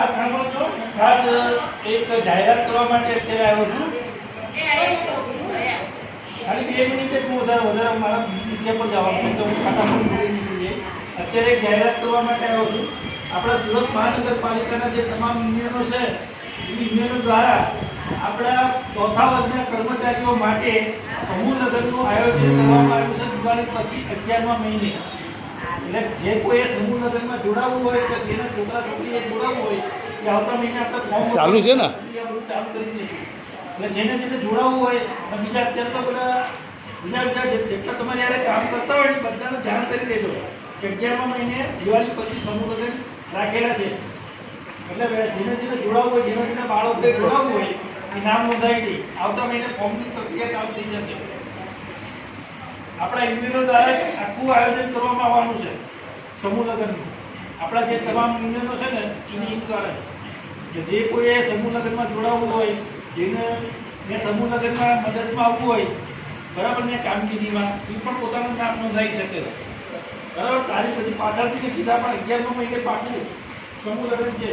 વાત સાંભળો છો, ખાસ એક જાહેરાત કરવા માટે અત્યારે આવ્યો છું. ખાલી 2 મિનિટ જ હું વધારે મારા જગ્યા પર જવાનું તો હું ફટાફટ બોલી નીકળી જાય. અત્યારે એક જાહેરાત કરવા માટે આવ્યો છું. આપણા સુરત મહાનગરપાલિકાના જે તમામ યુનિયનો છે એ યુનિયનો દ્વારા આપણા ચોથા વર્ગના કર્મચારીઓ માટે સમૂહ લગ્નનું આયોજન કરવામાં આવ્યું છે દિવાળી પછી 11મા મહિને. એટલે જે કોઈ સમૂહ લગ્નમાં જોડાવવું હોય કે જેના છોકરા છોકરીએ જોડાવવું હોય એ આવતા મહિને આપણે ફોર્મ ચાલુ છે ને બધું ચાલુ કરી દઈશું. એટલે જેને જોડાવવું હોય અને બીજા અત્યારે તો બધા બીજા જેટલા તમારે યારે કામ કરતા હોય એ બધાને જાણ કરી દેજો કે 11મા મહિને દિવાળી પછી સમૂહ લગ્ન રાખેલા છે. એટલે જેને જોડાવવું હોય જેને બાળકોએ જોડાવવું હોય એ નામ નોંધાવી દે. આવતા મહિને ફોર્મની પ્રક્રિયા ચાલુ થઈ જશે. આપણા યુનિયનો દ્વારા આખું આયોજન કરવામાં આવવાનું છે સમૂહ લગ્નનું. આપણા જે તમામ યુનિયનો છે ને એની દ્વારા કે જે કોઈએ સમૂહ લગ્નમાં જોડાવવું હોય, જેને સમૂહ લગ્નમાં મદદમાં આવવું હોય બરાબર ને કામગીરીમાં, એ પણ પોતાનું નામ નોંધાવી શકે બરાબર. તારીખ પછી પાછળથી કીધા પણ 11મા મહિને પાકું સમૂહ લગ્ન છે.